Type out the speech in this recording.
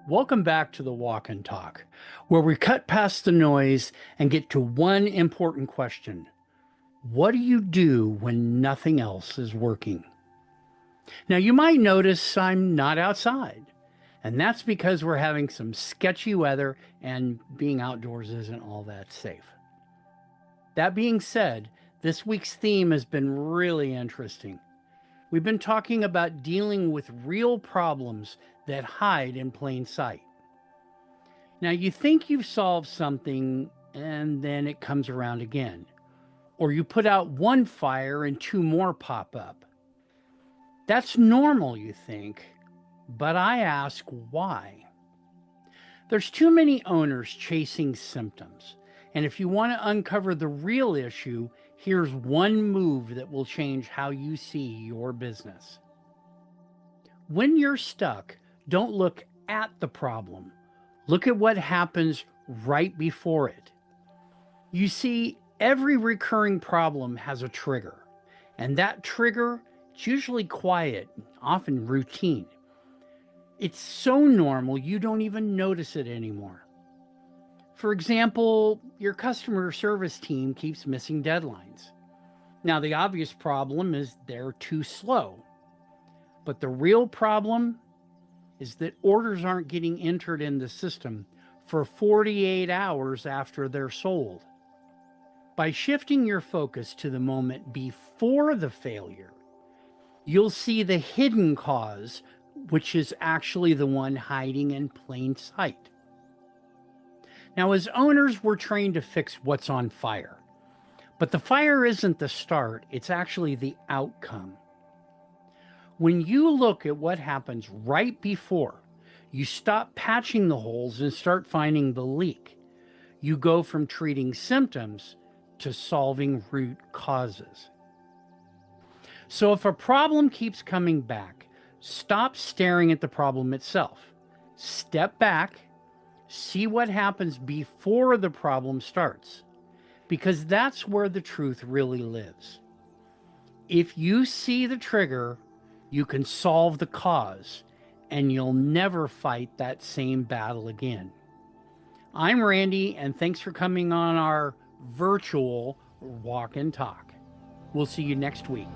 Welcome back to the Walk and Talk, where we cut past the noise and get to one important question. What do you do when nothing else is working? Now, you might notice I'm not outside, and that's because we're having some sketchy weather and being outdoors isn't all that safe. That being said, this week's theme has been really interesting. We've been talking about dealing with real problems that hide in plain sight. Now, you think you've solved something and then it comes around again. Or you put out one fire and two more pop up. That's normal, you think, but I ask why. There's too many owners chasing symptoms. And if you want to uncover the real issue, here's one move that will change how you see your business. When you're stuck, don't look at the problem. Look at what happens right before it. You see, every recurring problem has a trigger, and that trigger is usually quiet, often routine. It's so normal you don't even notice it anymore. For example, your customer service team keeps missing deadlines. Now, the obvious problem is they're too slow, but the real problem is that orders aren't getting entered in the system for 48 hours after they're sold. By shifting your focus to the moment before the failure, you'll see the hidden cause, which is actually the one hiding in plain sight. Now, as owners, we're trained to fix what's on fire. But the fire isn't the start, it's actually the outcome. When you look at what happens right before, you stop patching the holes and start finding the leak. You go from treating symptoms to solving root causes. So if a problem keeps coming back, stop staring at the problem itself. Step back, see what happens before the problem starts, because that's where the truth really lives. If you see the trigger, you can solve the cause, and you'll never fight that same battle again. I'm Randy, and thanks for coming on our virtual walk and talk. We'll see you next week.